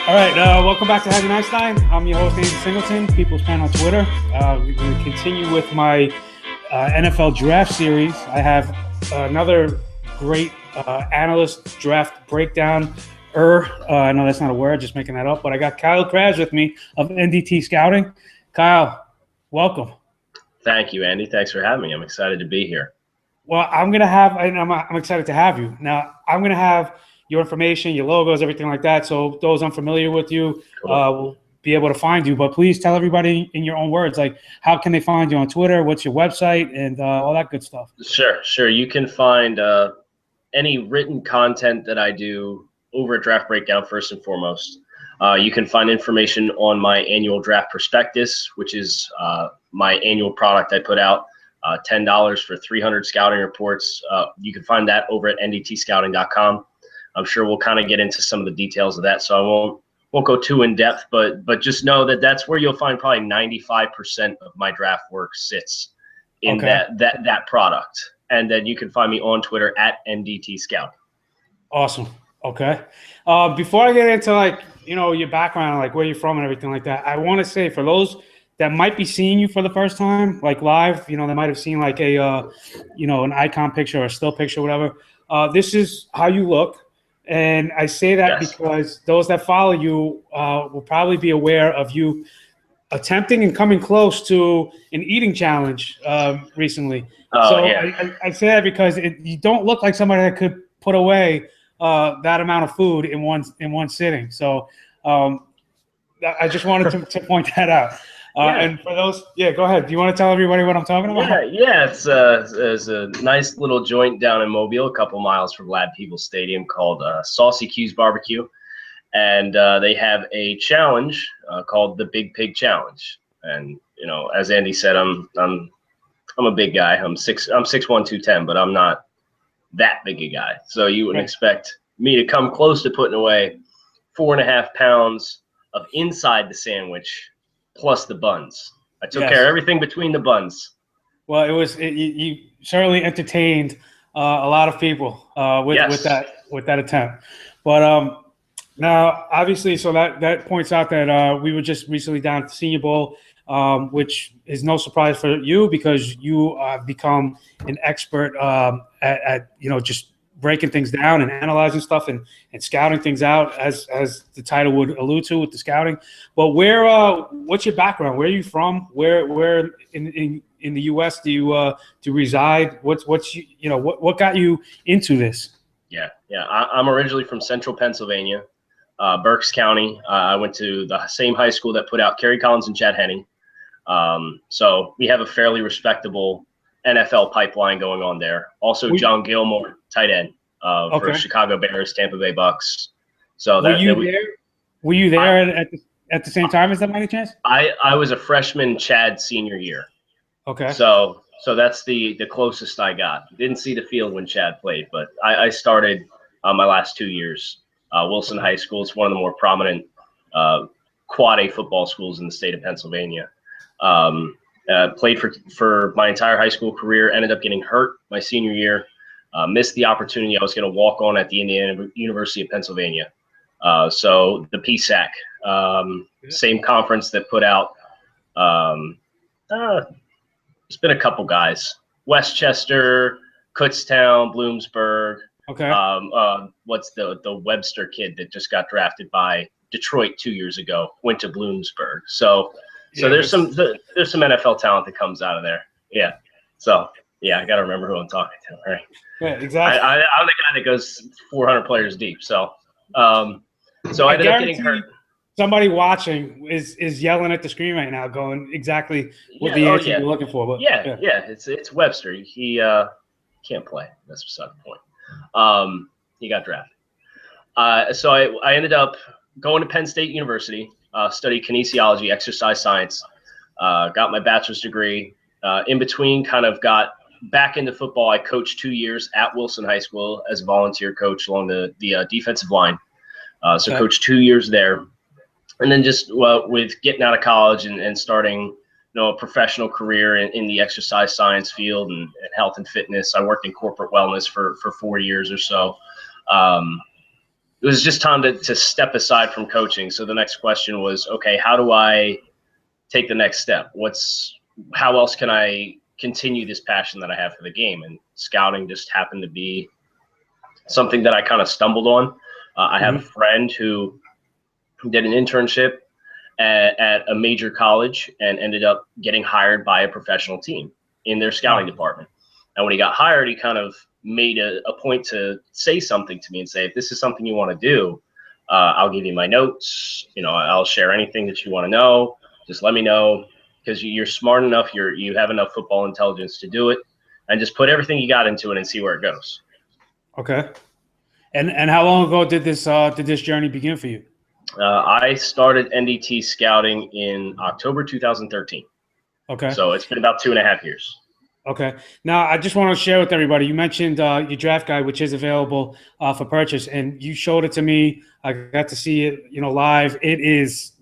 All right, welcome back to Having Einstein. I'm your host, Andy Singleton, People's Fan on Twitter. We're going to continue with my NFL draft series. I have another great analyst draft breakdown. I know that's not a word, just making that up, but I got Kyle Krabs with me of NDT Scouting. Kyle, welcome. Thank you, Andy. Thanks for having me. I'm excited to be here. Well, I'm excited to have you. Now, I'm going to have your information, your logos, everything like that. So those unfamiliar with you will be able to find you. But please tell everybody in your own words, like how can they find you on Twitter? What's your website and all that good stuff? Sure. You can find any written content that I do over at Draft Breakdown first and foremost. You can find information on my annual draft prospectus, which is my annual product I put out, $10 for 300 scouting reports. You can find that over at ndtscouting.com. I'm sure we'll kind of get into some of the details of that, so I won't go too in depth, but just know that that's where you'll find probably 95% of my draft work sits in that product. And then you can find me on Twitter at NDT Scout. Awesome. Okay. Before I get into your background, like where you're from and everything like that, I want to say for those that might be seeing you for the first time, like live, they might have seen like an icon picture or a still picture, whatever. This is how you look. And I say that because those that follow you will probably be aware of you attempting and coming close to an eating challenge recently. I say that because you don't look like somebody that could put away that amount of food in one sitting. So I just wanted to point that out. And for those, go ahead. Do you want to tell everybody what I'm talking about? Yeah. It's a nice little joint down in Mobile, a couple miles from Lad Peoples Stadium, called Saucy Q's Barbecue, and they have a challenge called the Big Pig Challenge. And as Andy said, I'm a big guy. I'm 6'1", 210, but I'm not that big a guy. So you wouldn't expect me to come close to putting away 4.5 pounds of inside the sandwich plus the buns. I took care of everything between the buns. Well, you certainly entertained a lot of people with that attempt. But now, obviously, so that points out that we were just recently down at the Senior Bowl, which is no surprise for you because you have become an expert at just breaking things down and analyzing stuff and scouting things out, as the title would allude to with the scouting. But what's your background? Where are you from? Where in the U.S. do you reside? What got you into this? Yeah. I'm originally from Central Pennsylvania, Berks County. I went to the same high school that put out Kerry Collins and Chad Henne. So we have a fairly respectable NFL pipeline going on there. Also, John Gilmore, tight end for Chicago Bears, Tampa Bay Bucks. So were you there at the same time as that, by any chance? I was a freshman, Chad senior year. Okay. So that's the closest I got. Didn't see the field when Chad played, but I started my last 2 years. Wilson High School. It's one of the more prominent quad A football schools in the state of Pennsylvania. Played for my entire high school career, ended up getting hurt my senior year, missed the opportunity I was going to walk on at the Indiana University of Pennsylvania. So the PSAC, same conference that put out, it's been a couple guys, Westchester, Kutztown, Bloomsburg. Okay. What's the Webster kid that just got drafted by Detroit 2 years ago, went to Bloomsburg. So there's some NFL talent that comes out of there. Yeah. So I got to remember who I'm talking to. Right. Yeah, exactly. I'm the guy that goes 400 players deep. So I ended up getting hurt. Somebody watching is yelling at the screen right now, going exactly what the answer you're looking for. But it's Webster. He can't play. That's beside the point. He got drafted. So I ended up going to Penn State University. Studied kinesiology, exercise science, got my bachelor's degree. In between, kind of got back into football. I coached 2 years at Wilson High School as a volunteer coach along the defensive line. So coached 2 years there. And then just with getting out of college and starting a professional career in the exercise science field and health and fitness, I worked in corporate wellness for 4 years or so. it was just time to step aside from coaching. So the next question was, okay, how do I take the next step? How else can I continue this passion that I have for the game? And scouting just happened to be something that I kind of stumbled on. I have a friend who did an internship at a major college and ended up getting hired by a professional team in their scouting department. And when he got hired, he kind of made a point to say something to me and say, if this is something you want to do, I'll give you my notes. I'll share anything that you want to know. Just let me know, because you're smart enough, you have enough football intelligence to do it, and just put everything you got into it and see where it goes. Okay. And how long ago did this journey begin for you? I started NDT scouting in October 2013. Okay. So it's been about 2.5 years. Okay. Now, I just want to share with everybody, you mentioned your draft guide, which is available for purchase, and you showed it to me. I got to see it, live. It is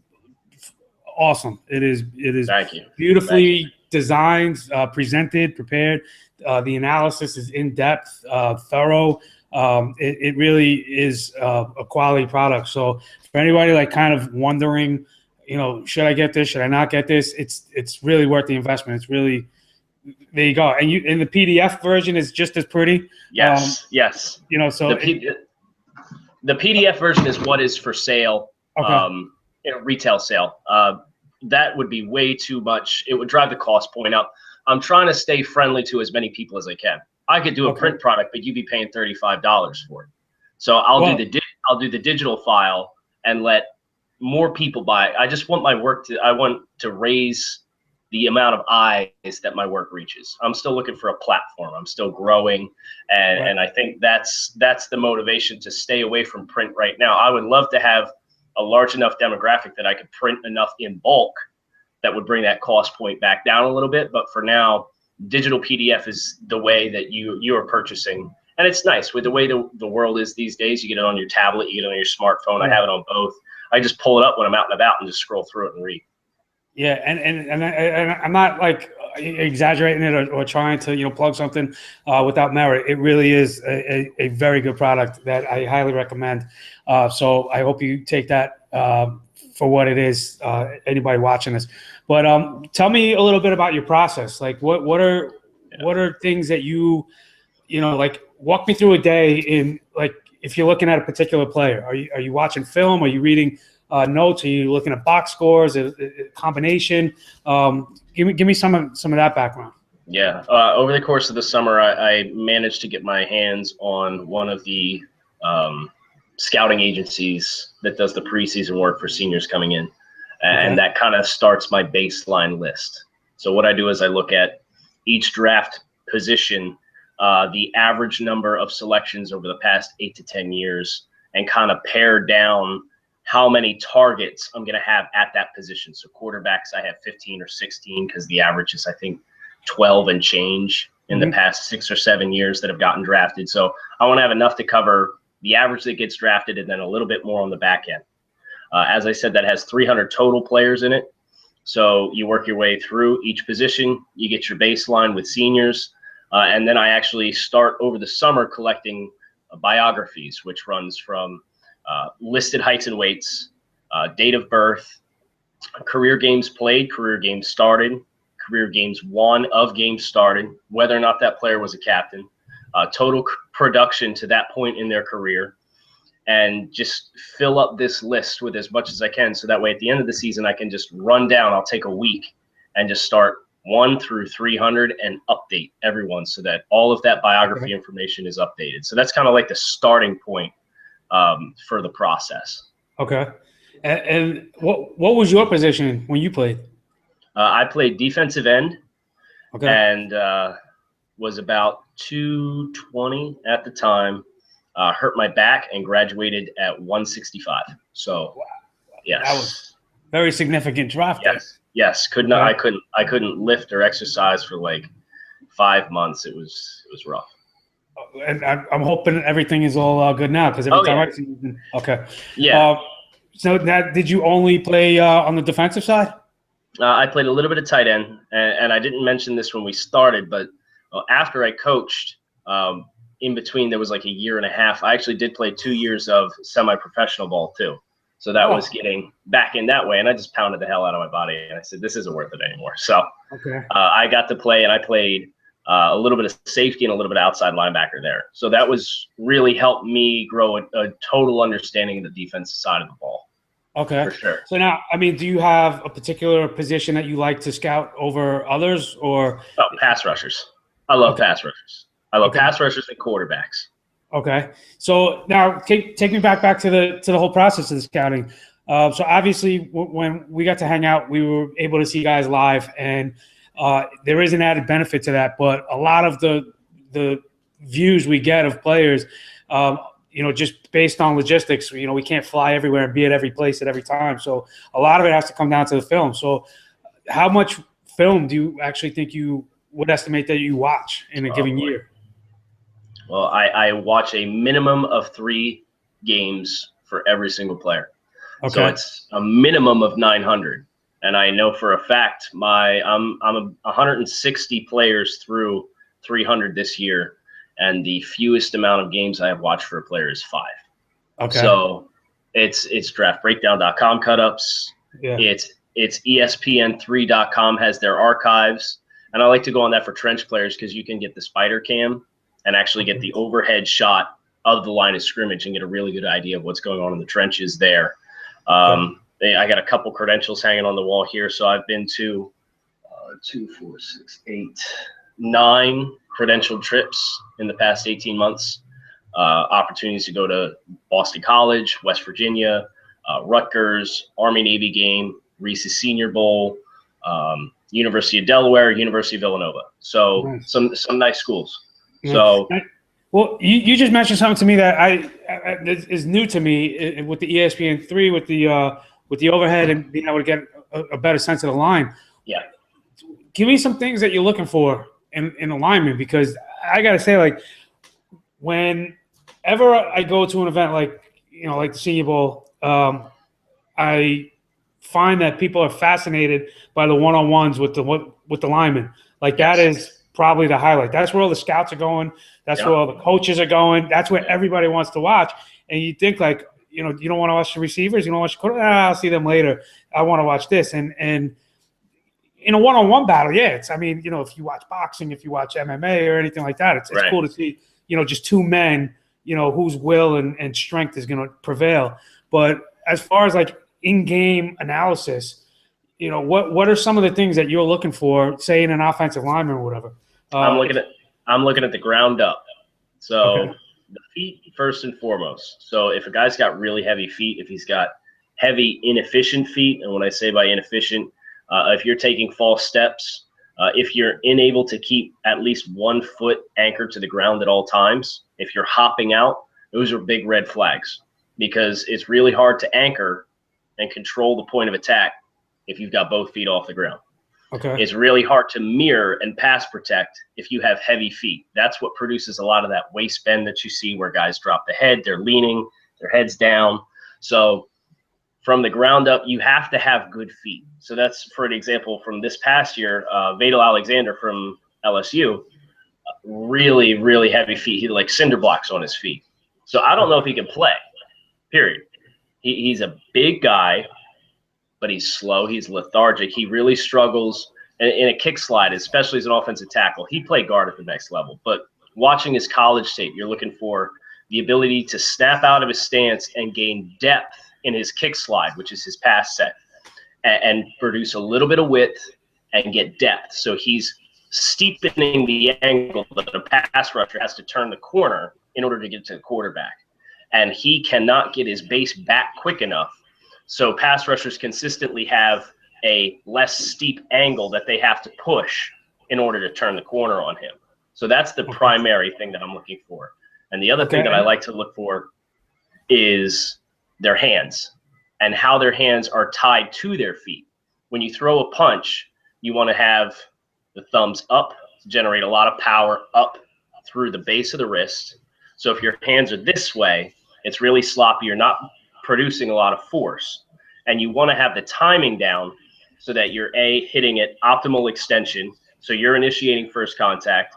awesome. It is Thank you. beautifully designed, presented, prepared. The analysis is in-depth, thorough. It really is a quality product. So for anybody like kind of wondering, should I get this? Should I not get this? It's really worth the investment. It's really, there you go. And the PDF version is just as pretty. Yes. Yes. So the PDF version is what is for sale. Okay. Retail sale. That would be way too much. It would drive the cost point up. I'm trying to stay friendly to as many people as I can. I could do a print product, but you'd be paying $35 for it. So I'll do the digital file and let more people buy it. I just want I want to raise the amount of eyes that my work reaches. I'm still looking for a platform. I'm still growing. And I think that's the motivation to stay away from print right now. I would love to have a large enough demographic that I could print enough in bulk that would bring that cost point back down a little bit. But for now, digital PDF is the way that you are purchasing. And it's nice with the way the world is these days. You get it on your tablet, you get it on your smartphone. I have it on both. I just pull it up when I'm out and about and just scroll through it and read. Yeah, and I'm not like exaggerating it or trying to plug something without merit. It really is a very good product that I highly recommend. So I hope you take that for what it is. Anybody watching this, but tell me a little bit about your process. Like what are things that like walk me through a day in, like, if you're looking at a particular player. Are you watching film? Are you reading notes? Are you looking at box scores? A combination? Give me some of that background. Yeah. Over the course of the summer, I managed to get my hands on one of the scouting agencies that does the preseason work for seniors coming in. And that kind of starts my baseline list. So what I do is I look at each draft position, the average number of selections over the past 8 to 10 years, and kind of pare down how many targets I'm going to have at that position. So quarterbacks, I have 15 or 16 because the average is, I think, 12 and change in the past 6 or 7 years that have gotten drafted. So I want to have enough to cover the average that gets drafted and then a little bit more on the back end. As I said, that has 300 total players in it. So you work your way through each position. You get your baseline with seniors. And then I actually start over the summer collecting biographies, which runs from listed heights and weights, date of birth, career games played, career games started, career games won, of games started, whether or not that player was a captain, total production to that point in their career, and just fill up this list with as much as I can. So that way at the end of the season, I can just run down. I'll take a week and just start 1 through 300 and update everyone so that all of that biography information is updated. So that's kind of like the starting point for the process. Okay. And what was your position when you played? I played defensive end. Okay. And was about 220 at the time. Hurt my back and graduated at 165. So, yes, that was very significant draft. Yes. I couldn't lift or exercise for like 5 months. It was rough. And I'm hoping everything is all good now, because every time I see you. Okay. Yeah. So now, did you only play on the defensive side? I played a little bit of tight end, and I didn't mention this when we started, but after I coached, in between there was like a year and a half. I actually did play 2 years of semi-professional ball too. So that was getting back in that way. And I just pounded the hell out of my body. And I said, this isn't worth it anymore. So I got to play, and I played a little bit of safety and a little bit of outside linebacker there. So that was really helped me grow a total understanding of the defensive side of the ball. Okay. For sure. So now, I mean, do you have a particular position that you like to scout over others, or? Oh, pass rushers. I love pass rushers. I love pass rushers and quarterbacks. Okay. So now take me back to the whole process of the scouting. So obviously when we got to hang out, we were able to see guys live, and there is an added benefit to that. But a lot of the views we get of players, just based on logistics, we can't fly everywhere and be at every place at every time. So a lot of it has to come down to the film. So how much film do you actually think you would estimate that you watch in a given year? Well, I watch a minimum of 3 games for every single player. Okay. So it's a minimum of 900. And I know for a fact I'm 160 players through 300 this year, and the fewest amount of games I have watched for a player is 5. Okay. So it's draftbreakdown.com cut-ups. Yeah. It's ESPN3.com has their archives. And I like to go on that for trench players because you can get the spider cam and actually get the overhead shot of the line of scrimmage and get a really good idea of what's going on in the trenches there. I got a couple credentials hanging on the wall here. So I've been to 2, 4, 6, 8, 9 credentialed trips in the past 18 months. Opportunities to go to Boston College, West Virginia, Rutgers, Army-Navy game, Reese's Senior Bowl, University of Delaware, University of Villanova. So some nice schools. So, well, you just mentioned something to me that is new to me with the ESPN3, with the overhead and being able to get a better sense of the line. Yeah. Give me some things that you're looking for in alignment, because I got to say, like, whenever I go to an event like the Senior Bowl, I find that people are fascinated by the one-on-ones with the linemen. Like, that is probably the highlight. That's where all the scouts are going. That's where all the coaches are going. That's where everybody wants to watch. And you think, like, you don't want to watch the receivers. You don't watch I'll see them later. I want to watch this. And in a one-on-one battle, if you watch boxing, if you watch MMA or anything like that, it's cool to see, just 2 men, whose will and strength is going to prevail. But as far as like in-game analysis, what are some of the things that you're looking for, say, in an offensive lineman or whatever? I'm looking at the ground up. So the feet first and foremost. So if a guy's got really heavy feet, if he's got heavy inefficient feet, and when I say by inefficient, if you're taking false steps, if you're unable to keep at least 1 foot anchored to the ground at all times, if you're hopping out, those are big red flags, because it's really hard to anchor and control the point of attack if you've got both feet off the ground. Okay. It's really hard to mirror and pass protect if you have heavy feet. That's what produces a lot of that waist bend that you see where guys drop the head, they're leaning, their head's down. So from the ground up, you have to have good feet. So that's, for an example, from this past year, Vadal Alexander from LSU, really, really heavy feet. He like cinder blocks on his feet. So I don't know if he can play, period. He's a big guy, but he's slow. He's lethargic. He really struggles in a kick slide, especially as an offensive tackle. He played guard at the next level. But watching his college tape, you're looking for the ability to snap out of his stance and gain depth in his kick slide, which is his pass set, and produce a little bit of width and get depth. So he's steepening the angle that a pass rusher has to turn the corner in order to get to the quarterback. And he cannot get his base back quick enough. So pass rushers consistently have a less steep angle that they have to push in order to turn the corner on him. So that's the primary thing that I'm looking for. And the other thing that I like to look for is their hands and how their hands are tied to their feet. When you throw a punch, you want to have the thumbs up to generate a lot of power up through the base of the wrist. So if your hands are this way, it's really sloppy. You're not producing a lot of force. And you want to have the timing down so that you're hitting at optimal extension. So you're initiating first contact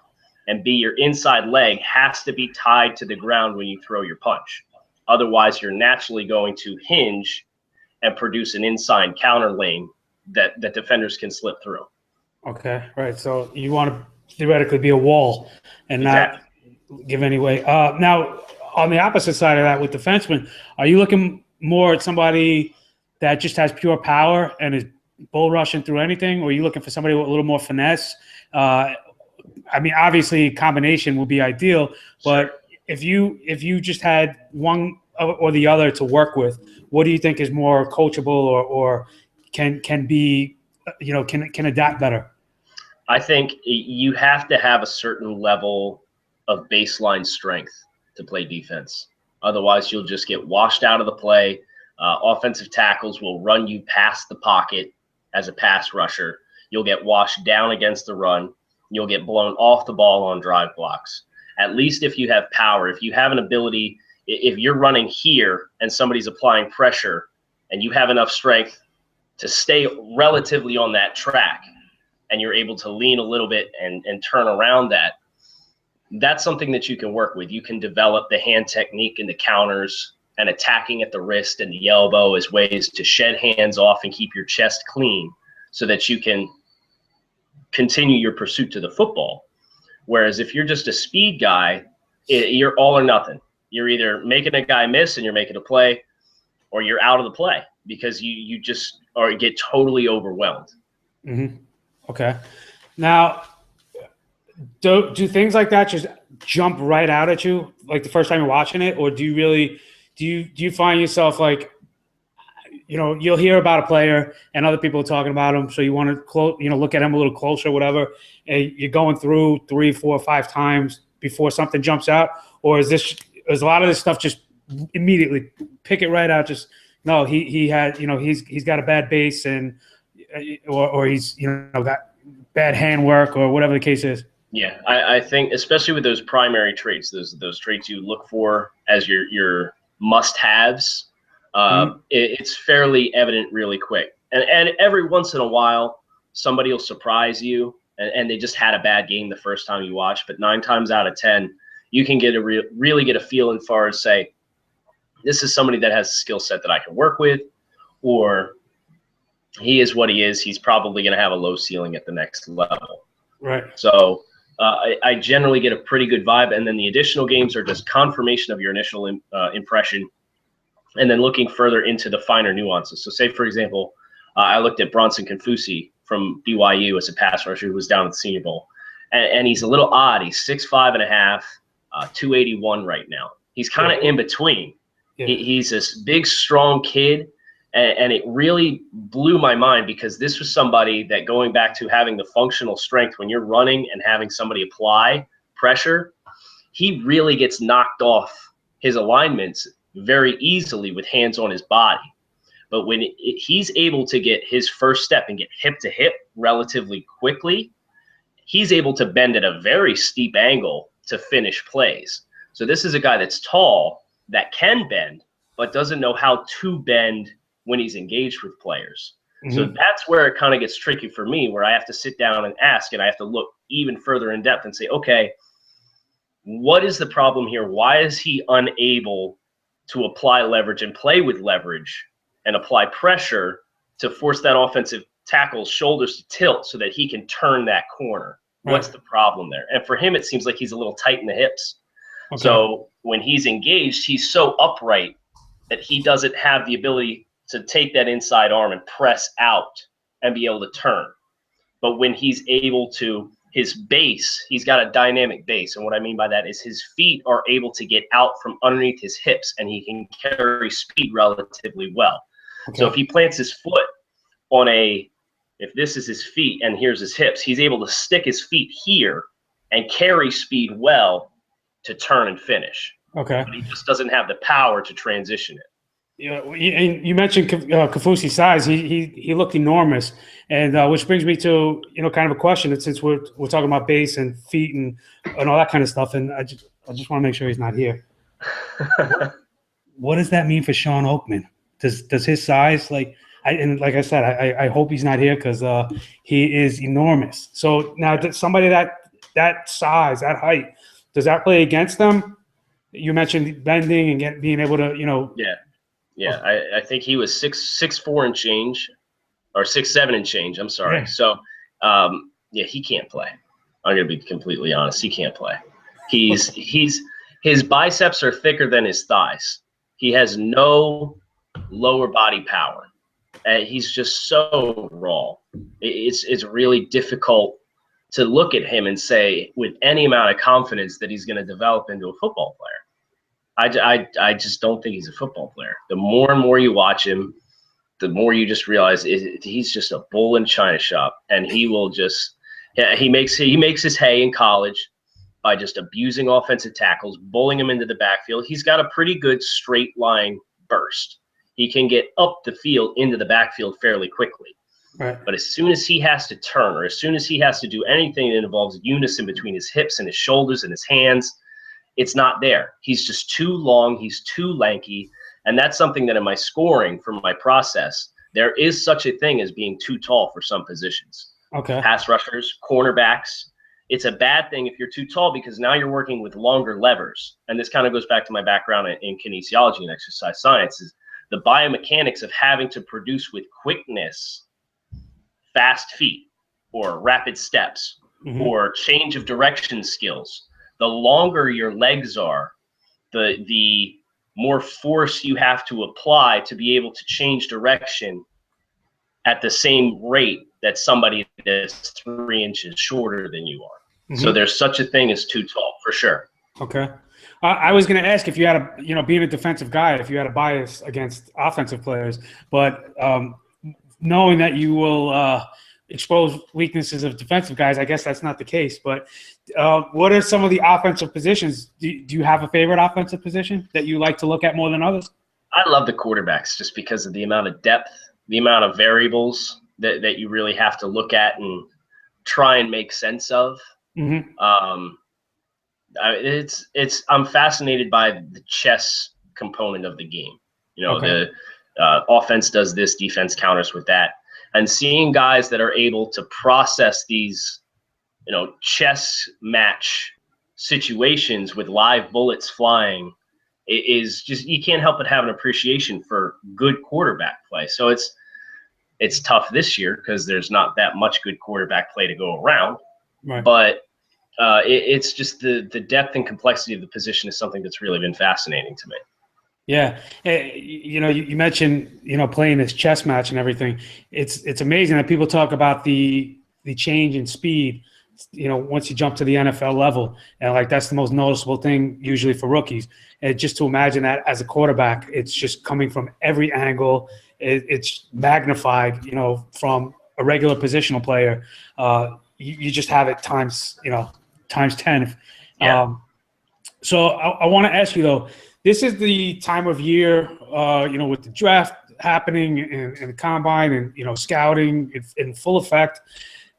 and B, your inside leg has to be tied to the ground when you throw your punch. Otherwise, you're naturally going to hinge and produce an inside counter lane that defenders can slip through. Okay, right. So you want to theoretically be a wall and Exactly. not give any way. Now, on the opposite side of that, with defensemen, are you looking more at somebody that just has pure power and is bull rushing through anything, or are you looking for somebody with a little more finesse? I mean, obviously, combination would be ideal, but if you just had one or the other to work with, what do you think is more coachable or can be, can adapt better? I think you have to have a certain level of baseline strength to play defense. Otherwise, you'll just get washed out of the play. Offensive tackles will run you past the pocket as a pass rusher. You'll get washed down against the run. You'll get blown off the ball on drive blocks. At least if you have power, if you have an ability, if you're running here and somebody's applying pressure and you have enough strength to stay relatively on that track and you're able to lean a little bit and turn around that's something that you can work with. You can develop the hand technique and the counters and attacking at the wrist and the elbow as ways to shed hands off and keep your chest clean so that you can continue your pursuit to the football. Whereas if you're just a speed guy, you're all or nothing. You're either making a guy miss and you're making a play, or you're out of the play because you just get totally overwhelmed. Mm-hmm. Okay. Now, do things like that just jump right out at you like the first time you're watching it, or do you find yourself like, you'll hear about a player and other people are talking about him, so you want to look at him a little closer, whatever, and you're going through 3, 4, 5 times before something jumps out, or is a lot of this stuff just immediately pick it right out? Just no, he had he's got a bad base and or he's got bad handwork or whatever the case is. Yeah, I think especially with those primary traits, those traits you look for as your must-haves. It's fairly evident really quick. And every once in a while, somebody will surprise you and they just had a bad game the first time you watch. But 9 times out of 10, you can get really get a feel as far as say, this is somebody that has a skill set that I can work with, or he is what he is. He's probably going to have a low ceiling at the next level. Right. So I generally get a pretty good vibe. And then the additional games are just confirmation of your initial impression, and then looking further into the finer nuances. So say, for example, I looked at Bronson Confuci from BYU as a pass rusher who was down at the Senior Bowl. And he's a little odd. He's 6'5.5", 281 right now. He's kind of in between. Yeah. He's this big, strong kid. And it really blew my mind because this was somebody that, going back to having the functional strength when you're running and having somebody apply pressure, he really gets knocked off his alignments very easily with hands on his body. But when he's able to get his first step and get hip to hip relatively quickly, he's able to bend at a very steep angle to finish plays. So this is a guy that's tall, that can bend, but doesn't know how to bend when he's engaged with players. Mm-hmm. So that's where it kind of gets tricky for me, where I have to sit down and ask, and I have to look even further in depth and say, okay, what is the problem here? Why is he unable to apply leverage and play with leverage and apply pressure to force that offensive tackle's shoulders to tilt so that he can turn that corner? Right. What's the problem there? And for him, it seems like he's a little tight in the hips. Okay. So when he's engaged, he's so upright that he doesn't have the ability to take that inside arm and press out and be able to turn. But when he's able to, his base, he's got a dynamic base. And what I mean by that is his feet are able to get out from underneath his hips, and he can carry speed relatively well. Okay. So if he plants his foot on if this is his feet and here's his hips, he's able to stick his feet here and carry speed well to turn and finish. Okay. But he just doesn't have the power to transition it. You mentioned Kafusi's size. He looked enormous, and which brings me to kind of a question. That since we're talking about base and feet and all that kind of stuff, and I just want to make sure he's not here. What does that mean for Sean Oakman? Does his size like I said, I hope he's not here because he is enormous. So now somebody that that size, that height, does that play against them? You mentioned bending and being able to, Yeah, yeah. I think he was 6'4" and change, or 6'7" and change. I'm sorry. Yeah. So, yeah, he can't play. I'm gonna be completely honest. He can't play. His biceps are thicker than his thighs. He has no lower body power. He's just so raw. It's really difficult to look at him and say with any amount of confidence that he's going to develop into a football player. I just don't think he's a football player. The more and more you watch him, the more you just realize he's just a bull in china shop, and he will just he makes his hay in college by just abusing offensive tackles, bullying him into the backfield. He's got a pretty good straight line burst. He can get up the field into the backfield fairly quickly. Right. But as soon as he has to turn, or as soon as he has to do anything that involves unison between his hips and his shoulders and his hands, it's not there. He's just too long. He's too lanky. And that's something that in my scoring for my process, there is such a thing as being too tall for some positions. Okay. Pass rushers, cornerbacks. It's a bad thing if you're too tall, because now you're working with longer levers. And this kind of goes back to my background in kinesiology and exercise science, is the biomechanics of having to produce with quickness fast feet or rapid steps or change of direction skills. The longer your legs are, the more force you have to apply to be able to change direction at the same rate that somebody that's 3 inches shorter than you are. So there's such a thing as too tall, for sure. Okay. I was going to ask if you had being a defensive guy, if you had a bias against offensive players, but knowing that you will expose weaknesses of defensive guys, I guess that's not the case. But what are some of the offensive positions? Do you have a favorite offensive position that you like to look at more than others? I love the quarterbacks just because of the amount of depth, the amount of variables that you really have to look at and try and make sense of. I'm fascinated by the chess component of the game. The offense does this, defense counters with that, and seeing guys that are able to process these, chess match situations with live bullets flying is just, you can't help but have an appreciation for good quarterback play. So it's tough this year because there's not that much good quarterback play to go around, Right. But it's just the depth and complexity of the position is something that's really been fascinating to me. Yeah. You mentioned, playing this chess match and everything. It's amazing that people talk about the change in speed, once you jump to the NFL level. And like, that's the most noticeable thing usually for rookies. And just to imagine that as a quarterback, it's just coming from every angle. It's magnified, from a regular positional player. You just have it times 10. Yeah. So I want to ask you, though, this is the time of year, with the draft happening and the combine and, scouting in full effect,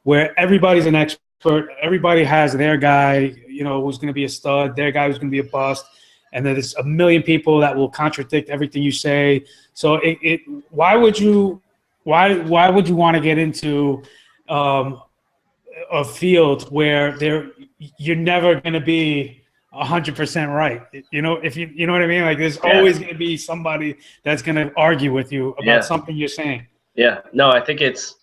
where everybody's an expert. Everybody has their guy, who's going to be a stud, their guy who's going to be a bust. And then there's a million people that will contradict everything you say. So why would you want to get into a field where you're never going to be 100% right? If you know what I mean? Like, there's always going to be somebody that's going to argue with you about something you're saying. Yeah. No, I think it's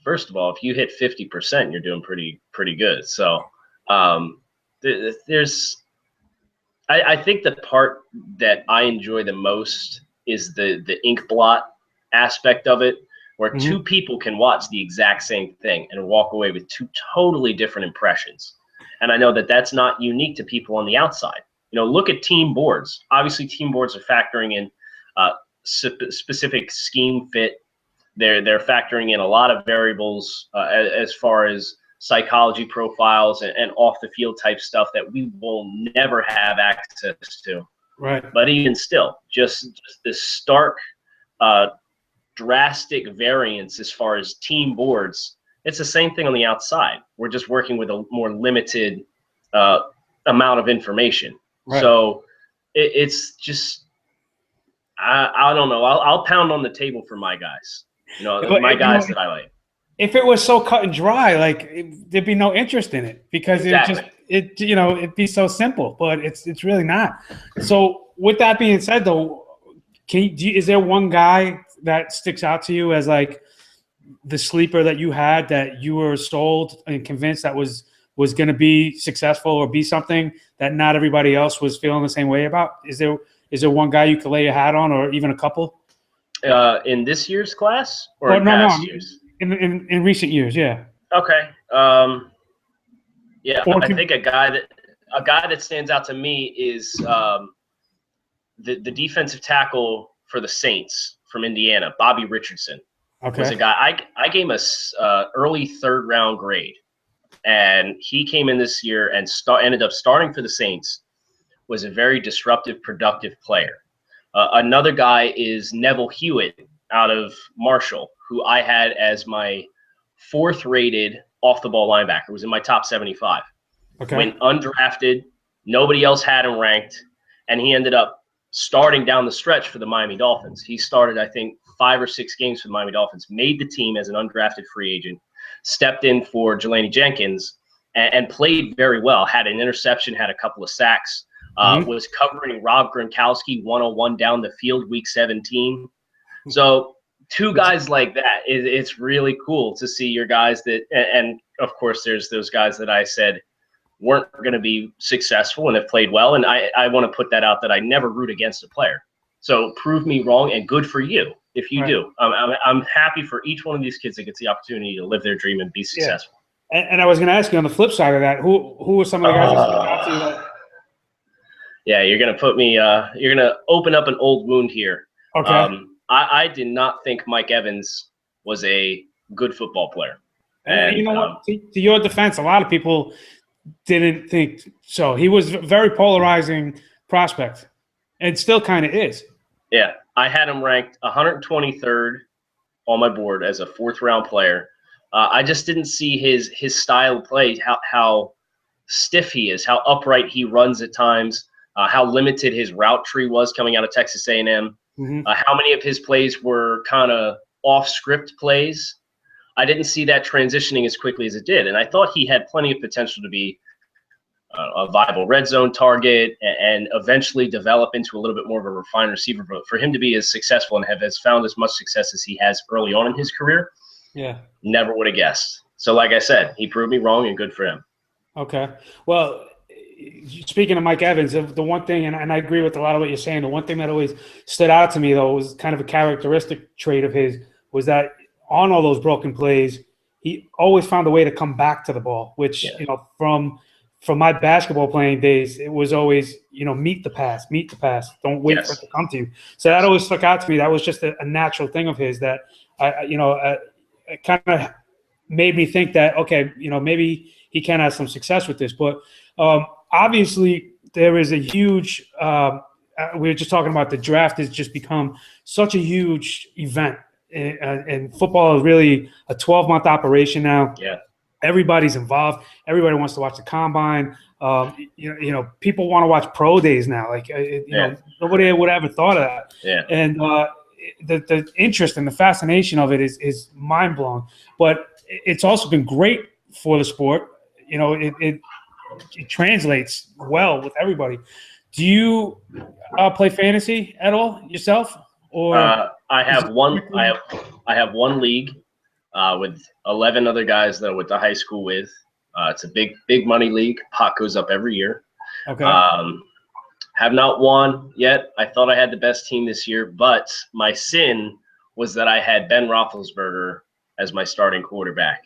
first of all, if you hit 50%, you're doing pretty good. So I think the part that I enjoy the most is the ink blot aspect of it, where two people can watch the exact same thing and walk away with two totally different impressions. And I know that that's not unique to people on the outside. Look at team boards. Obviously, team boards are factoring in specific scheme fit. They're factoring in a lot of variables as far as psychology profiles and off the field type stuff that we will never have access to. Right. But even still, just this stark, drastic variance as far as team boards. It's the same thing on the outside. We're just working with a more limited amount of information. Right. So it's just, I don't know. I'll pound on the table for my guys. My guys that I like. if it was so cut and dry, like there'd be no interest in it because Exactly. it'd be so simple, but it's really not. So with that being said, though, is there one guy that sticks out to you as like the sleeper that you had that you were sold and convinced that was going to be successful or be something that not everybody else was feeling the same way about? Is there one guy you could lay your hat on, or even a couple? In this year's class or Oh in no, past years? in recent years, yeah. Okay. Yeah, Or I think a guy that stands out to me is the defensive tackle for the Saints from Indiana, Bobby Richardson, was a okay, guy I gave him a early third round grade, and he came in this year and ended up starting for the Saints. Was a very disruptive, productive player. Another guy is Neville Hewitt out of Marshall, who I had as my fourth rated off the ball linebacker. Was in my top 75. okay, Went undrafted. Nobody else had him ranked, and he ended up starting down the stretch for the Miami Dolphins. He started, I think, 5 or 6 games for the Miami Dolphins, made the team as an undrafted free agent, stepped in for Jelani Jenkins, and played very well. Had an interception, had a couple of sacks, hmm, was covering Rob Gronkowski 101 down the field week 17. So two guys like that, it's really cool to see your guys that, and of course, there's those guys that I said weren't going to be successful and have played well. And I want to put that out that I never root against a player. So prove me wrong, and good for you if you right, do. I'm happy for each one of these kids that gets the opportunity to live their dream and be yeah. successful. And I was going to ask you on the flip side of that, who were some of the guys that stuck out to you? Yeah, you're gonna put me. You're gonna open up an old wound here. Okay, I did not think Mike Evans was a good football player, and you and know what? To your defense, a lot of people didn't think so. He was a very polarizing prospect, and still kind of is. yeah, I had him ranked 123rd on my board as a fourth round player. I just didn't see his style of play, how stiff he is, how upright he runs at times, how limited his route tree was coming out of Texas A&M, Hmm. how many of his plays were kind of off script plays. I didn't see that transitioning as quickly as it did, and I thought he had plenty of potential to be a viable red zone target and eventually develop into a little bit more of a refined receiver. But for him to be as successful and has found as much success as he has early on in his career, Yeah. never would have guessed. So, like I said, he proved me wrong, and good for him. Okay. Well, speaking of Mike Evans, the one thing, and I agree with a lot of what you're saying, the one thing that always stood out to me, though, was kind of a characteristic trait of his, was that on all those broken plays, he always found a way to come back to the ball, which, Yeah. from my basketball playing days, it was always, meet the pass, don't wait for it Yes. to come to you. So that always stuck out to me. That was just a natural thing of his that, it kind of made me think that, okay, maybe he can have some success with this. But obviously, there is a huge. We were just talking about the draft has just become such a huge event, and football is really a 12-month operation now. Yeah. Everybody's involved. Everybody wants to watch the combine. People want to watch pro days now. Like, Yeah. nobody would ever thought of that. Yeah. And the interest and the fascination of it is mind blowing. But it's also been great for the sport. It translates well with everybody. Do you play fantasy at all yourself, or I is have it one. strictly? I have one league with 11 other guys that I went to high school with. It's a big money league. Pot goes up every year. Okay, Um, have not won yet. I thought I had the best team this year, but my sin was that I had Ben Roethlisberger as my starting quarterback,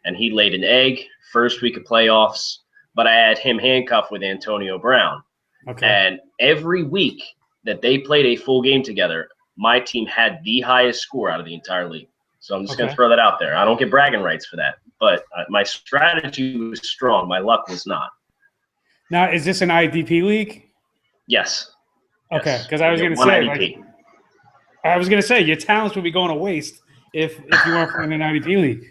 and he laid an egg first week of playoffs. But I had him handcuffed with Antonio Brown, okay, and every week that they played a full game together, my team had the highest score out of the entire league. So I'm just going to okay. throw that out there. I don't get bragging rights for that, but my strategy was strong. My luck was not. Now, is this an IDP league? Yes. Okay, Yes. because I We was get going to one say, like, IDP. your talents would be going to waste if you weren't playing an IDP league.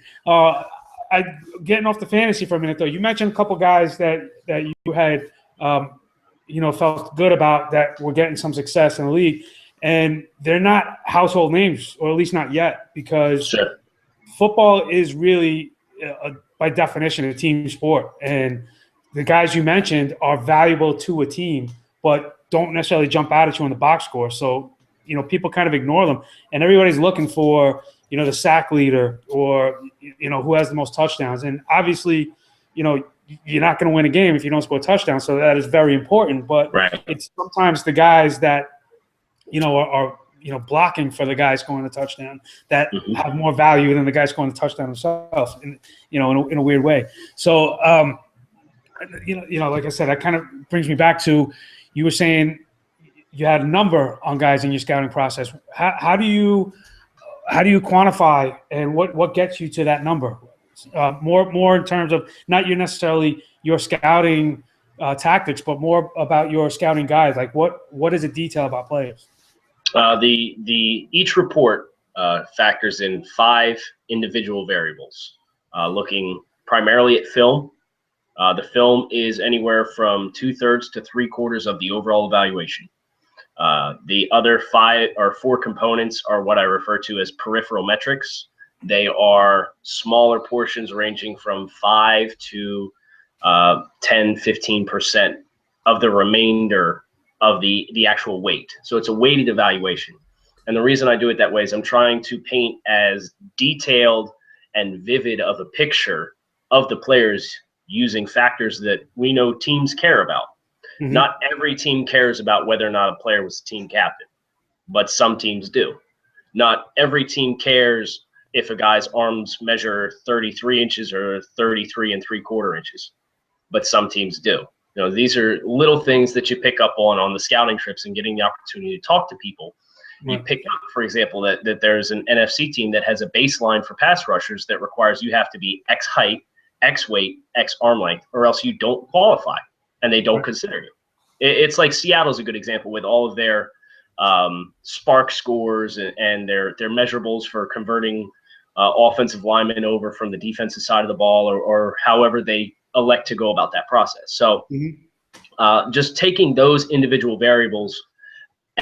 Getting off the fantasy for a minute though, you mentioned a couple guys that you had, felt good about that were getting some success in the league, and they're not household names, or at least not yet, because Sure. football is really, by definition, a team sport. And the guys you mentioned are valuable to a team, but don't necessarily jump out at you on the box score. So, people kind of ignore them. And everybody's looking for, the sack leader or, who has the most touchdowns. And obviously, you're not going to win a game if you don't score touchdowns. So that is very important. But it's sometimes the guys that, are blocking for the guy scoring the touchdown that have more value than the guy scoring the touchdown himself, in a weird way. So, like I said, that kind of brings me back to, you were saying you had a number on guys in your scouting process. How do you quantify, and what gets you to that number? More in terms of not necessarily your scouting tactics, but more about your scouting guys. Like what is a detail about players? Each report factors in 5 individual variables, looking primarily at film. The film is anywhere from 2/3 to 3/4 of the overall evaluation. The other 5 or 4 components are what I refer to as peripheral metrics. They are smaller portions ranging from 5 to 10, 15% of the remainder of the actual weight. So it's a weighted evaluation. And the reason I do it that way is I'm trying to paint as detailed and vivid of a picture of the players using factors that we know teams care about. Not every team cares about whether or not a player was team captain, but some teams do. Not every team cares if a guy's arms measure 33 inches or 33 3/4 inches, but some teams do. These are little things that you pick up on the scouting trips and getting the opportunity to talk to people. You pick up, for example, that there's an NFC team that has a baseline for pass rushers that requires you have to be X height, X weight, X arm length, or else you don't qualify, and they don't consider you. It's like Seattle's a good example with all of their spark scores and their measurables for converting offensive linemen over from the defensive side of the ball, or however they elect to go about that process. So just taking those individual variables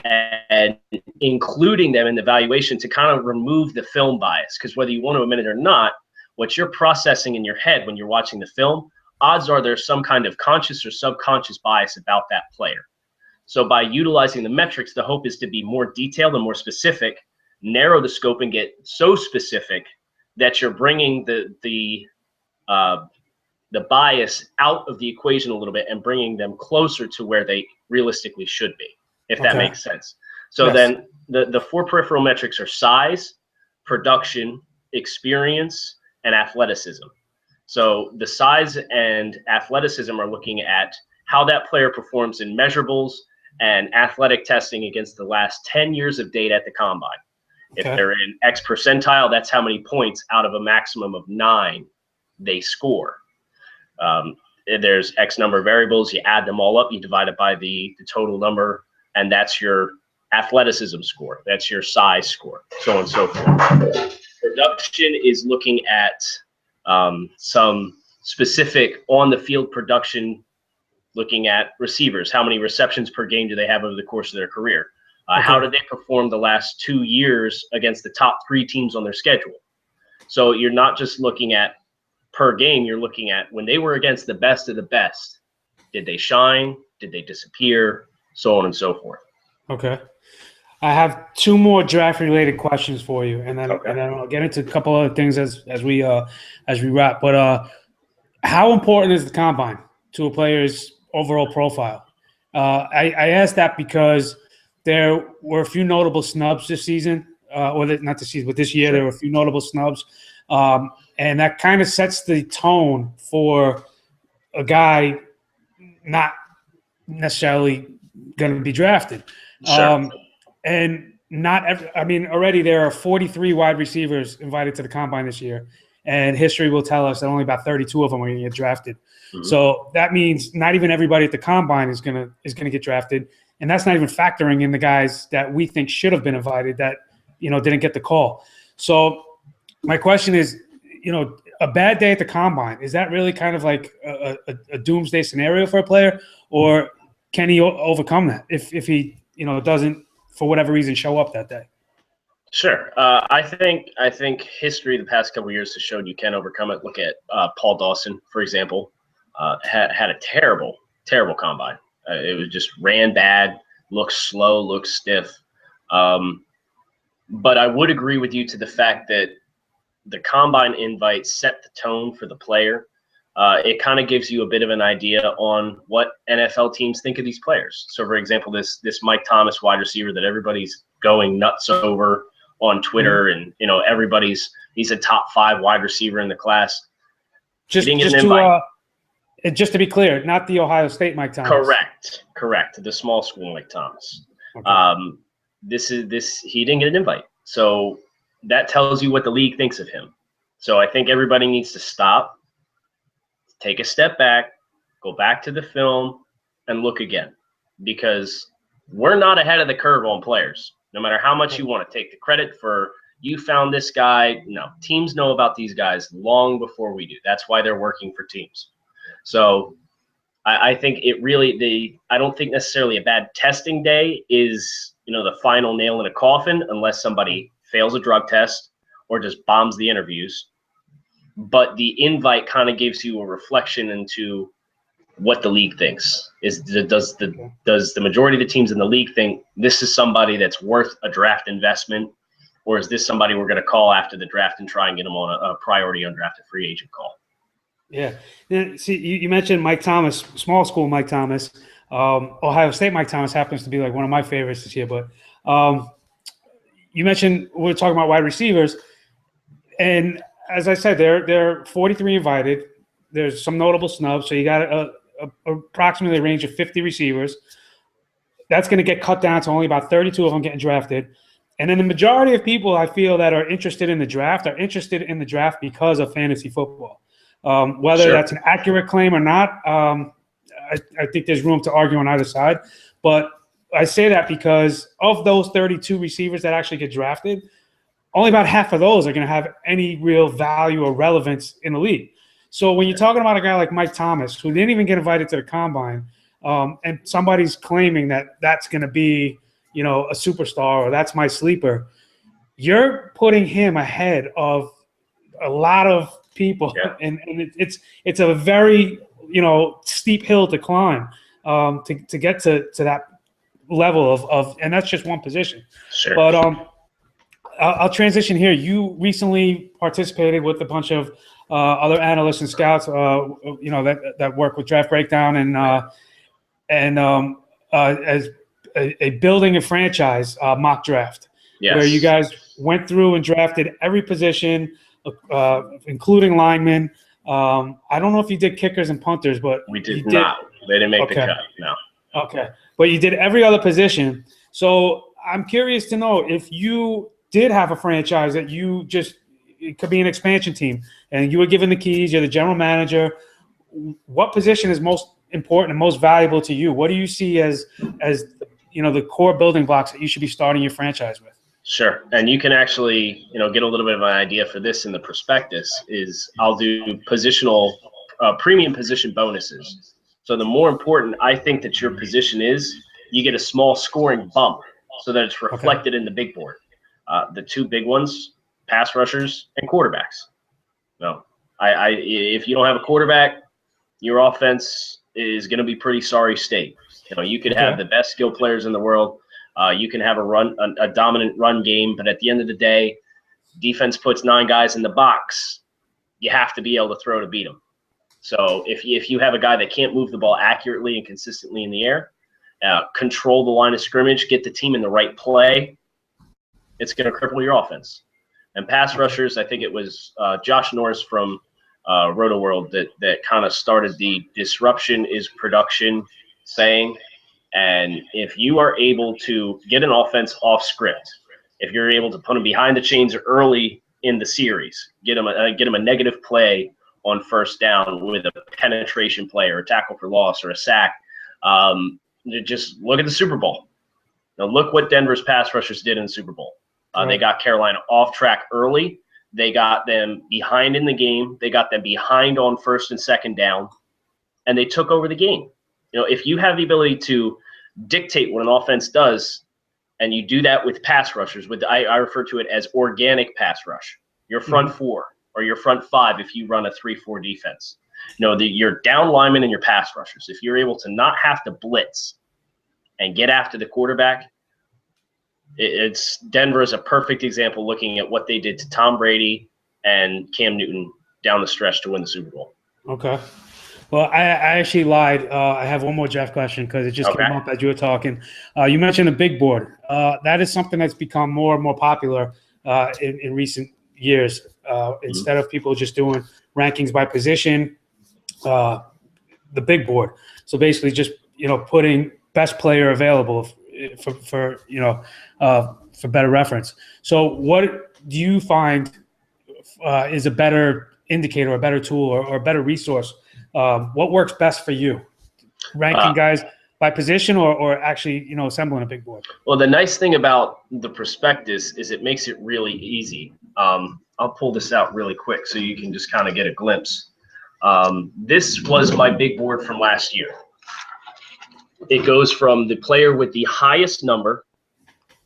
and including them in the evaluation to kind of remove the film bias, because whether you want to admit it or not, what you're processing in your head when you're watching the film, odds are there's some kind of conscious or subconscious bias about that player. So by utilizing the metrics, the hope is to be more detailed and more specific, narrow the scope and get so specific that you're bringing the bias out of the equation a little bit and bringing them closer to where they realistically should be, if that makes sense. So then the 4 peripheral metrics are size, production, experience, and athleticism. So the size and athleticism are looking at how that player performs in measurables and athletic testing against the last 10 years of data at the combine. If they're in X percentile, that's how many points out of a maximum of 9 they score. There's X number of variables. You add them all up, you divide it by the total number, and that's your athleticism score. That's your size score, so on and so forth. Production is looking at some specific on-the-field production, looking at receivers. How many receptions per game do they have over the course of their career? How did they perform the last 2 years against the top 3 teams on their schedule? So you're not just looking at per game, you're looking at when they were against the best of the best. Did they shine? Did they disappear? So on and so forth. Okay. I have 2 more draft-related questions for you, and then I'll get into a couple other things as we wrap. But how important is the combine to a player's overall profile? I asked that because there were a few notable snubs this season, not this season, but this year there were a few notable snubs, and that kind of sets the tone for a guy not necessarily going to be drafted. And not every, already there are 43 wide receivers invited to the combine this year, and history will tell us that only about 32 of them are going to get drafted. So that means not even everybody at the combine is going to get drafted, and that's not even factoring in the guys that we think should have been invited that didn't get the call. So my question is, a bad day at the combine, is that really kind of like a doomsday scenario for a player, or can he overcome that if he doesn't, for whatever reason, show up that day? Sure. I think history the past couple of years has shown you can overcome it. Look at Paul Dawson, for example. Had a terrible combine. It was just ran bad, looked slow, looked stiff. But I would agree with you to the fact that the combine invite set the tone for the player. It kind of gives you a bit of an idea on what NFL teams think of these players. So, for example, this Mike Thomas wide receiver that everybody's going nuts over on Twitter, and he's a top 5 wide receiver in the class. Just to be clear, not the Ohio State Mike Thomas. Correct. The small school Mike Thomas. Okay. He didn't get an invite, so that tells you what the league thinks of him. So I think everybody needs to stop, take a step back, go back to the film, and look again, because we're not ahead of the curve on players. No matter how much you want to take the credit for you found this guy, no, teams know about these guys long before we do. That's why they're working for teams. So I think I don't think necessarily a bad testing day is, the final nail in a coffin, unless somebody fails a drug test or just bombs the interviews. But the invite kind of gives you a reflection into what the league thinks. Does the majority of the teams in the league think this is somebody that's worth a draft investment, or is this somebody we're going to call after the draft and try and get them on a priority undrafted free agent call? Yeah. See, you mentioned Mike Thomas, small school Mike Thomas. Ohio State Mike Thomas happens to be like one of my favorites this year. But you mentioned we're talking about wide receivers, and as I said, they're 43 invited. There's some notable snubs, so you got approximately a range of 50 receivers. That's going to get cut down to only about 32 of them getting drafted. And then the majority of people I feel that are interested in the draft are interested in the draft because of fantasy football. Whether that's an accurate claim or not, I think there's room to argue on either side. But I say that because of those 32 receivers that actually get drafted, only about half of those are going to have any real value or relevance in the league. So when you're talking about a guy like Mike Thomas, who didn't even get invited to the combine, and somebody's claiming that that's going to be, a superstar, or that's my sleeper, you're putting him ahead of a lot of people, and it's a very steep hill to climb to get to that level of, and that's just one position. Sure. But I'll transition here. You recently participated with a bunch of other analysts and scouts, that work with Draft Breakdown and as a building a franchise mock draft, where you guys went through and drafted every position, including linemen. I don't know if you did kickers and punters, but we did not. They didn't make the cut. No. Okay, but you did every other position. So I'm curious to know if you did have a franchise that it could be an expansion team, and you were given the keys, you're the general manager. What position is most important and most valuable to you? What do you see as the core building blocks that you should be starting your franchise with? Sure. And you can actually, get a little bit of an idea for this in the prospectus. I'll do positional premium position bonuses. So the more important I think that your position is, you get a small scoring bump so that it's reflected in the big board. The two big ones, pass rushers and quarterbacks. No, if you don't have a quarterback, your offense is going to be pretty sorry state. You could have the best skill players in the world. You can have a dominant run game, but at the end of the day, defense puts 9 guys in the box. You have to be able to throw to beat them. So if you have a guy that can't move the ball accurately and consistently in the air, control the line of scrimmage, get the team in the right play, it's going to cripple your offense. And pass rushers, I think it was Josh Norris from Roto World that kind of started the disruption is production saying. And if you are able to get an offense off script, if you're able to put them behind the chains early in the series, get them a negative play on first down with a penetration play or a tackle for loss or a sack, just look at the Super Bowl. Now look what Denver's pass rushers did in the Super Bowl. They got Carolina off track early. They got them behind in the game. They got them behind on first and second down, and they took over the game. If you have the ability to dictate what an offense does and you do that with pass rushers. I refer to it as organic pass rush. Your front four or your front five if you run a 3-4 defense. Your down linemen and your pass rushers. If you're able to not have to blitz and get after the quarterback, it's Denver is a perfect example looking at what they did to Tom Brady and Cam Newton down the stretch to win the Super Bowl. Okay. Well, I actually lied. I have one more draft question because it just came up as you were talking. You mentioned the big board. That is something that's become more and more popular in recent years. Instead of people just doing rankings by position, the big board. So basically, just putting best player available for better reference. So, what do you find is a better indicator, a better tool, or a better resource? What works best for you? Ranking guys by position or actually, assembling a big board? Well, the nice thing about the prospectus is it makes it really easy. I'll pull this out really quick so you can just kind of get a glimpse. This was my big board from last year. It goes from the player with the highest number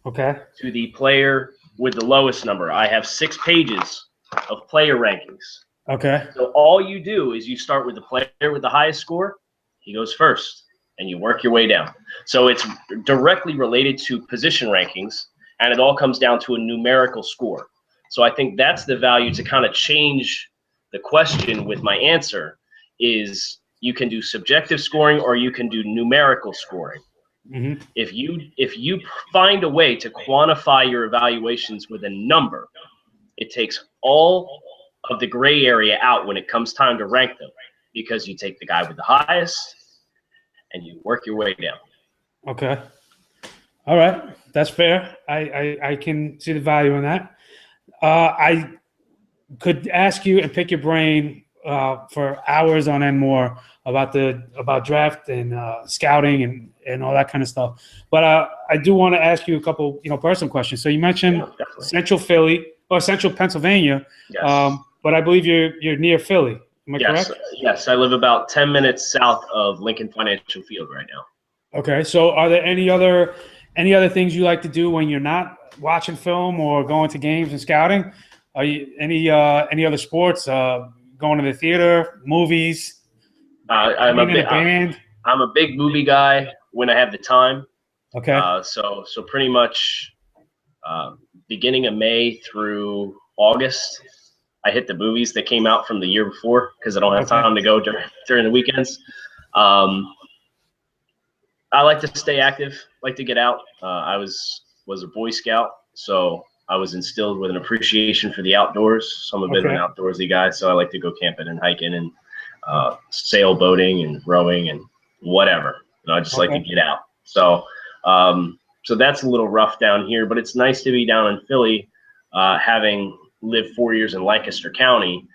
to the player with the lowest number. I have 6 pages of player rankings. Okay. So all you do is you start with the player with the highest score. He goes first, and you work your way down. So it's directly related to position rankings, and it all comes down to a numerical score. So I think that's the value to kind of change the question with my answer is you can do subjective scoring or you can do numerical scoring. If you find a way to quantify your evaluations with a number, it takes all of the gray area out when it comes time to rank them, because you take the guy with the highest and you work your way down. Okay. All right. That's fair. I can see the value in that. I could ask you and pick your brain for hours on end more about draft and scouting and all that kind of stuff. But I do want to ask you a couple, personal questions. So you mentioned Central Philly or Central Pennsylvania. Yes. But I believe you're near Philly. Am I correct? Yes, I live about 10 minutes south of Lincoln Financial Field right now. Okay. So are there any other things you like to do when you're not watching film or going to games and scouting? Are you any other sports? Going to the theater, movies? I'm a big movie guy when I have the time. Okay. So pretty much beginning of May through August, I hit the movies that came out from the year before because I don't have time to go during the weekends. I like to stay active, like to get out. I was a Boy Scout, so I was instilled with an appreciation for the outdoors. So I'm a bit of an outdoorsy guy, so I like to go camping and hiking and sailboating and rowing and whatever. I just like to get out. So so that's a little rough down here, but it's nice to be down in Philly, having lived 4 years in Lancaster County,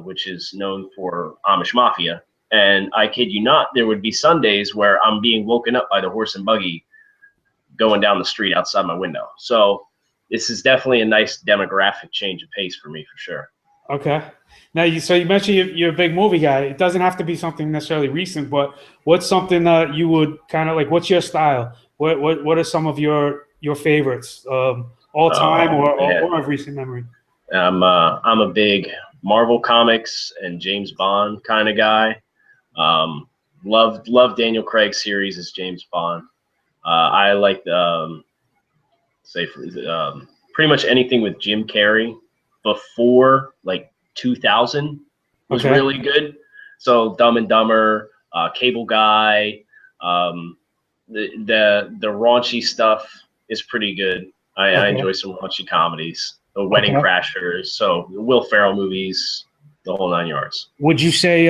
which is known for Amish Mafia. And I kid you not, there would be Sundays where I'm being woken up by the horse and buggy going down the street outside my window. So this is definitely a nice demographic change of pace for me, for sure. Okay. Now, you mentioned you're a big movie guy. It doesn't have to be something necessarily recent, but what's something that you would kind of like? What's your style? What are some of your favorites, all time or of recent memory? I'm a big Marvel Comics and James Bond kind of guy. Love Daniel Craig's series as James Bond. I like pretty much anything with Jim Carrey before like 2000 was really good. So Dumb and Dumber, Cable Guy, the raunchy stuff is pretty good. I enjoy some raunchy comedies. The Wedding Crashers, so the Will Ferrell movies, the whole 9 yards. Would you say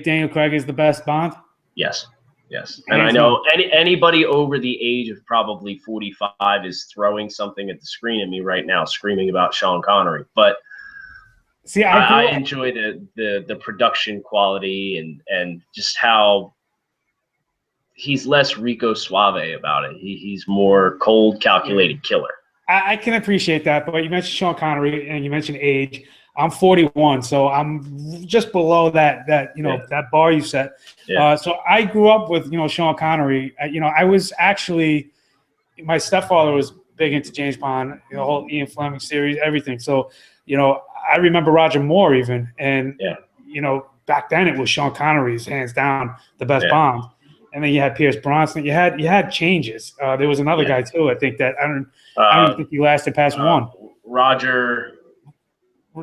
Daniel Craig is the best Bond? Yes. And I know anybody over the age of probably 45 is throwing something at the screen at me right now, screaming about Sean Connery. But see, I enjoy the production quality and just how he's less Rico Suave about it. He's more cold, calculated killer. I can appreciate that, but you mentioned Sean Connery and you mentioned age. I'm 41, so I'm just below that that bar you set. Yeah. So I grew up with Sean Connery. I was actually my stepfather was big into James Bond, the whole Ian Fleming series, everything. So, I remember Roger Moore even, and Yeah. back then it was Sean Connery's hands down the best Yeah. Bond, and then you had Pierce Brosnan. You had changes. There was another guy too. I think that I don't even think he lasted past one. Roger.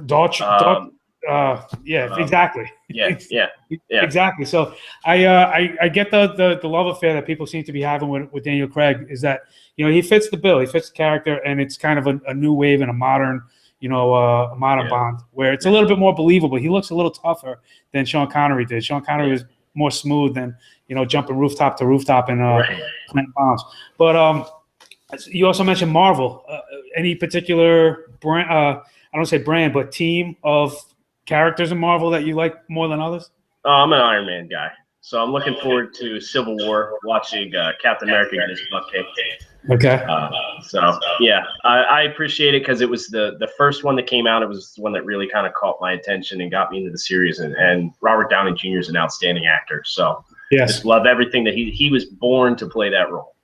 Dodge. Yeah, exactly. Yeah. Exactly. So I get the love affair that people seem to be having with Daniel Craig, is that he fits the bill, he fits the character, and it's kind of a new wave and a modern Bond, where it's a little bit more believable. He looks a little tougher than Sean Connery did. Sean Connery was more smooth than jumping rooftop to rooftop and planting bombs. But you also mentioned Marvel. Any particular brand? I don't say brand, but team of characters in Marvel that you like more than others? I'm an Iron Man guy, so I'm looking forward to Civil War, watching Captain America get his butt kicked. Okay. So yeah, I appreciate it because it was the first one that came out. It was the one that really kind of caught my attention and got me into the series. And Robert Downey Jr. is an outstanding actor, so just love everything that he was born to play that role.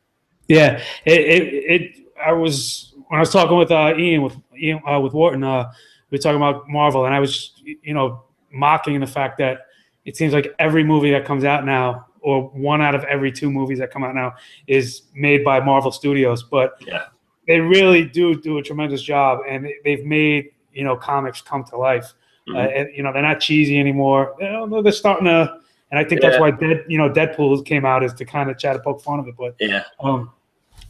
Yeah, I was when I was talking with Ian with Wharton. We were talking about Marvel, and I was mocking the fact that it seems like every movie that comes out now, or one out of every two movies that come out now, is made by Marvel Studios. But they really do a tremendous job, and they've made comics come to life. And they're not cheesy anymore. They're starting to, and I think that's why Deadpool came out, is to kind of try to poke fun of it. But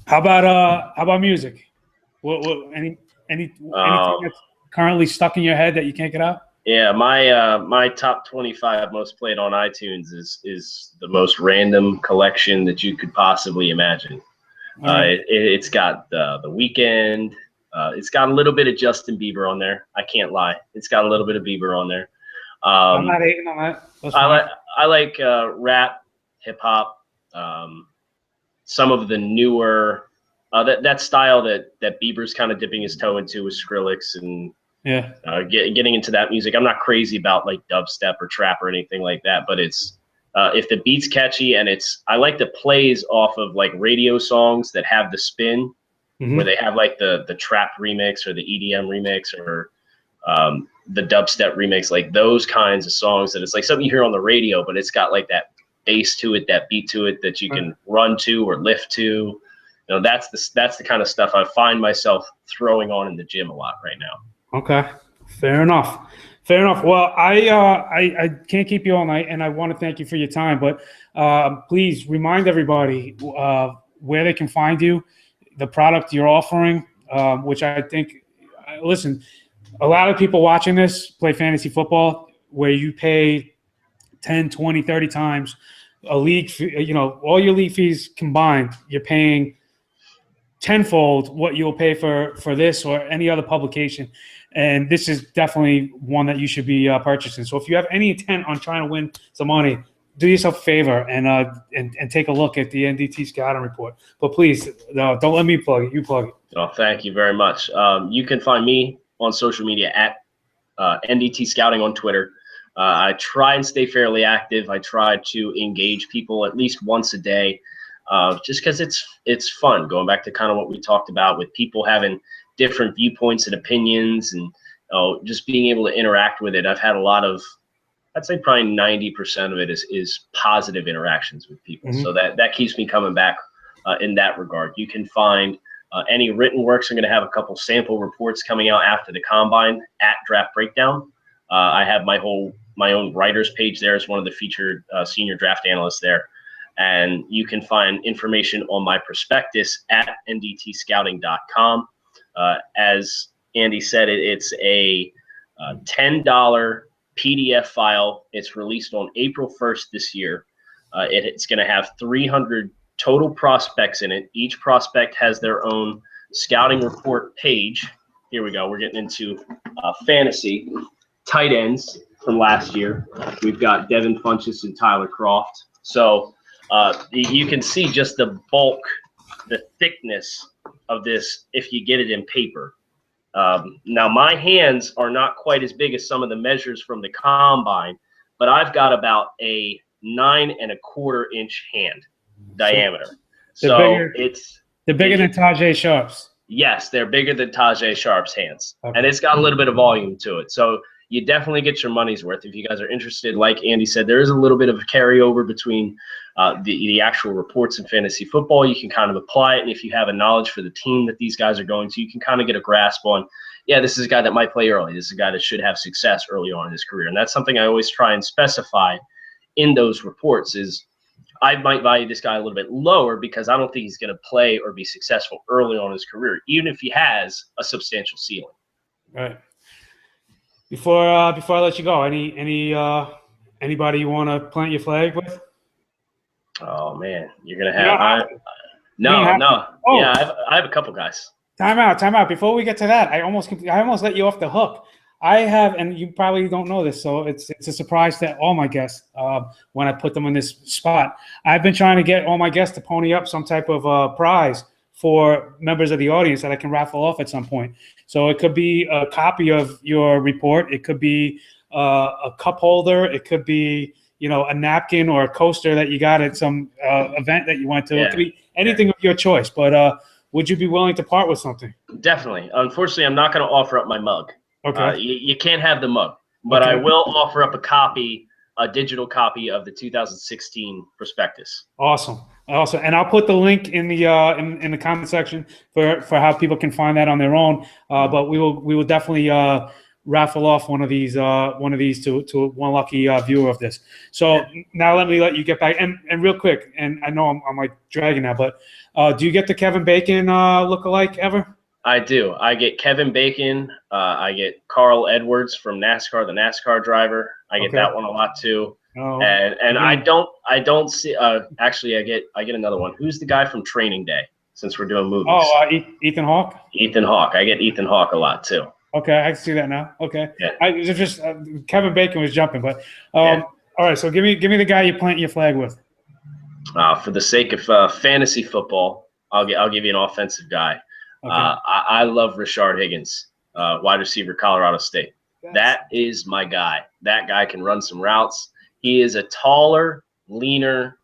how about music? Anything that's currently stuck in your head that you can't get out? Yeah, my top 25 most played on iTunes is the most random collection that you could possibly imagine. It's got the Weeknd. It's got a little bit of Justin Bieber on there. I can't lie. It's got a little bit of Bieber on there. I'm not hating on that. I like rap, hip hop. Some of the newer that style that Bieber's kind of dipping his toe into is Skrillex and getting into that music. I'm not crazy about like dubstep or trap or anything like that, but it's if the beat's catchy and I like the plays off of like radio songs that have the spin, where they have like the trap remix or the EDM remix or the dubstep remix, like those kinds of songs that it's like something you hear on the radio, but it's got like that bass to it, that beat to it that you can run to or lift to. That's the kind of stuff I find myself throwing on in the gym a lot right now. Okay, fair enough. Well, I can't keep you all night, and I want to thank you for your time. But please remind everybody where they can find you, the product you're offering, which I think, listen, a lot of people watching this play fantasy football, where you pay 10, 20, 30 times a league fee, all your league fees combined, you're paying tenfold what you'll pay for this or any other publication. And this is definitely one that you should be purchasing. So if you have any intent on trying to win some money, do yourself a favor and take a look at the NDT scouting report. But please, don't let me plug it. You plug it. Oh, thank you very much. You can find me on social media at NDT Scouting on Twitter. I try and stay fairly active. I try to engage people at least once a day, just because it's fun. Going back to kind of what we talked about with people having different viewpoints and opinions, and just being able to interact with it. I've had a lot of, I'd say probably 90% of it is positive interactions with people. So that keeps me coming back in that regard. You can find any written works. I'm going to have a couple sample reports coming out after the combine at Draft Breakdown. I have my own writers page there as one of the featured senior draft analysts there. And you can find information on my prospectus at ndtscouting.com. As Andy said, it's a $10 PDF file. It's released on April 1st this year. It's going to have 300 total prospects in it. Each prospect has their own scouting report page. Here we go. We're getting into fantasy tight ends from last year. We've got Devin Funchess and Tyler Croft. So you can see just the bulk, the thickness of this if you get it in paper. Now, my hands are not quite as big as some of the measures from the combine, but I've got about a 9 1/4 inch hand diameter. So They're bigger than Tajay Sharp's. Yes, they're bigger than Tajay Sharp's hands. Okay. And it's got a little bit of volume to it. So you definitely get your money's worth if you guys are interested. Like Andy said, there is a little bit of a carryover between the actual reports in fantasy football. You can kind of apply it, and if you have a knowledge for the team that these guys are going to, you can kind of get a grasp on, yeah, this is a guy that might play early. This is a guy that should have success early on in his career. And that's something I always try and specify in those reports is I might value this guy a little bit lower because I don't think he's going to play or be successful early on in his career, even if he has a substantial ceiling. Right. Before I let you go, anybody you want to plant your flag with? Oh man, you're gonna have no. Oh. Yeah, I have a couple guys. Time out. Before we get to that, I almost let you off the hook. I have, and you probably don't know this, so it's a surprise to all my guests when I put them on this spot. I've been trying to get all my guests to pony up some type of prize for members of the audience that I can raffle off at some point. So it could be a copy of your report. It could be a cup holder. It could be, a napkin or a coaster that you got at some event that you went to. Yeah. It could be anything of your choice. But would you be willing to part with something? Definitely. Unfortunately, I'm not going to offer up my mug. Okay. You can't have the mug, but okay. I will offer up a digital copy of the 2016 prospectus. Awesome. And I'll put the link in the in the comment section for how people can find that on their own. But we will definitely raffle off one of these to one lucky viewer of this. So now let you get back and real quick. And I know I'm like dragging that, but do you get the Kevin Bacon lookalike ever? I do. I get Kevin Bacon. I get Carl Edwards from NASCAR, the NASCAR driver. I get that one a lot too. Oh, and yeah. I don't see. Actually, I get another one. Who's the guy from Training Day? Since we're doing movies. Oh, Ethan Hawke. Ethan Hawke. I get Ethan Hawke a lot too. Okay, I can see that now. Okay. Yeah. Kevin Bacon was jumping, but all right. So give me the guy you plant your flag with. For the sake of fantasy football, I'll give you an offensive guy. Okay. I love Rashard Higgins, wide receiver, Colorado State. Yes. That is my guy. That guy can run some routes. He is a taller, leaner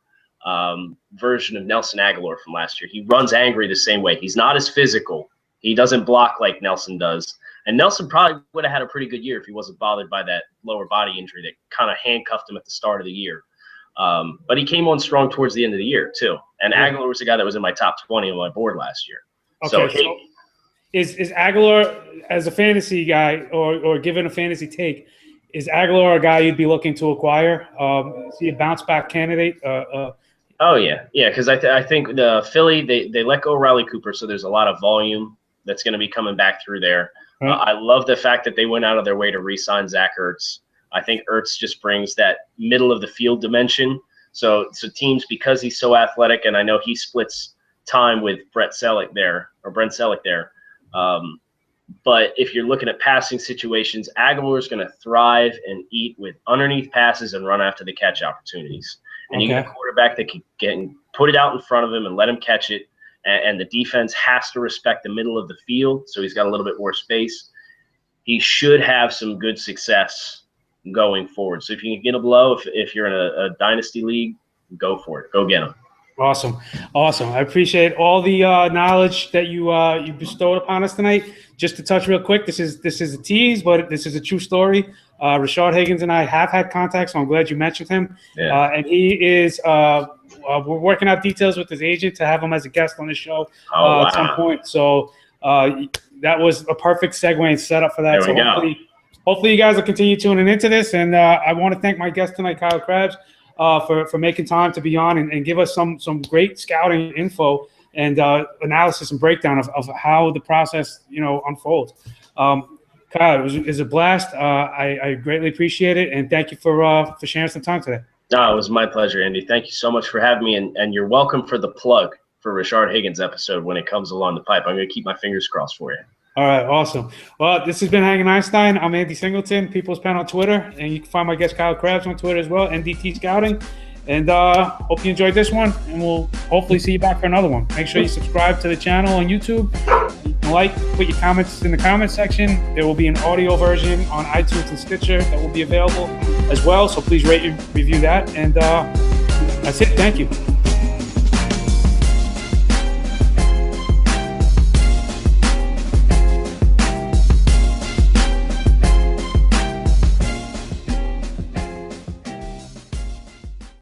version of Nelson Aguilar from last year. He runs angry the same way. He's not as physical. He doesn't block like Nelson does. And Nelson probably would have had a pretty good year if he wasn't bothered by that lower body injury that kind of handcuffed him at the start of the year. But he came on strong towards the end of the year, too. And Aguilar was a guy that was in my top 20 on my board last year. Okay, so is Aguilar, as a fantasy guy or given a fantasy take, is Aguilar a guy you'd be looking to acquire? Is he a bounce-back candidate? Oh, yeah. Yeah, because I think the Philly, they let go of Riley Cooper, so there's a lot of volume that's going to be coming back through there. I love the fact that they went out of their way to re-sign Zach Ertz. I think Ertz just brings that middle-of-the-field dimension. So teams, because he's so athletic, and I know he splits time with Brent Selleck there. But if you're looking at passing situations, Aguilar is going to thrive and eat with underneath passes and run after the catch opportunities. And you get a quarterback that can put it out in front of him and let him catch it. And the defense has to respect the middle of the field, so he's got a little bit more space. He should have some good success going forward. So if you can get him low, if you're in a dynasty league, go for it. Go get him. Awesome. I appreciate all the knowledge that you bestowed upon us tonight. Just to touch real quick, this is a tease, but this is a true story. Rashard Higgins and I have had contact, so I'm glad you mentioned him. Yeah. And he is we're working out details with his agent to have him as a guest on the show at some point. So that was a perfect segue and setup for that. There we go. Hopefully you guys will continue tuning into this. And I want to thank my guest tonight, Kyle Krabs, for making time to be on and give us some great scouting info and analysis and breakdown of how the process unfolds. Kyle, it was a blast. I greatly appreciate it, and thank you for sharing some time today. No, it was my pleasure, Andy. Thank you so much for having me, and you're welcome for the plug for Rashard Higgins episode when it comes along the pipe. I'm going to keep my fingers crossed for you. All right, awesome. Well, this has been Hanging Einstein. I'm Andy Singleton, People's Pen on Twitter, and you can find my guest Kyle Krabs on Twitter as well, NDT Scouting. And hope you enjoyed this one, and we'll hopefully see you back for another one. Make sure you subscribe to the channel on YouTube. Put your comments in the comment section. There will be an audio version on iTunes and Stitcher that will be available as well. So please rate and review that. And that's it. Thank you.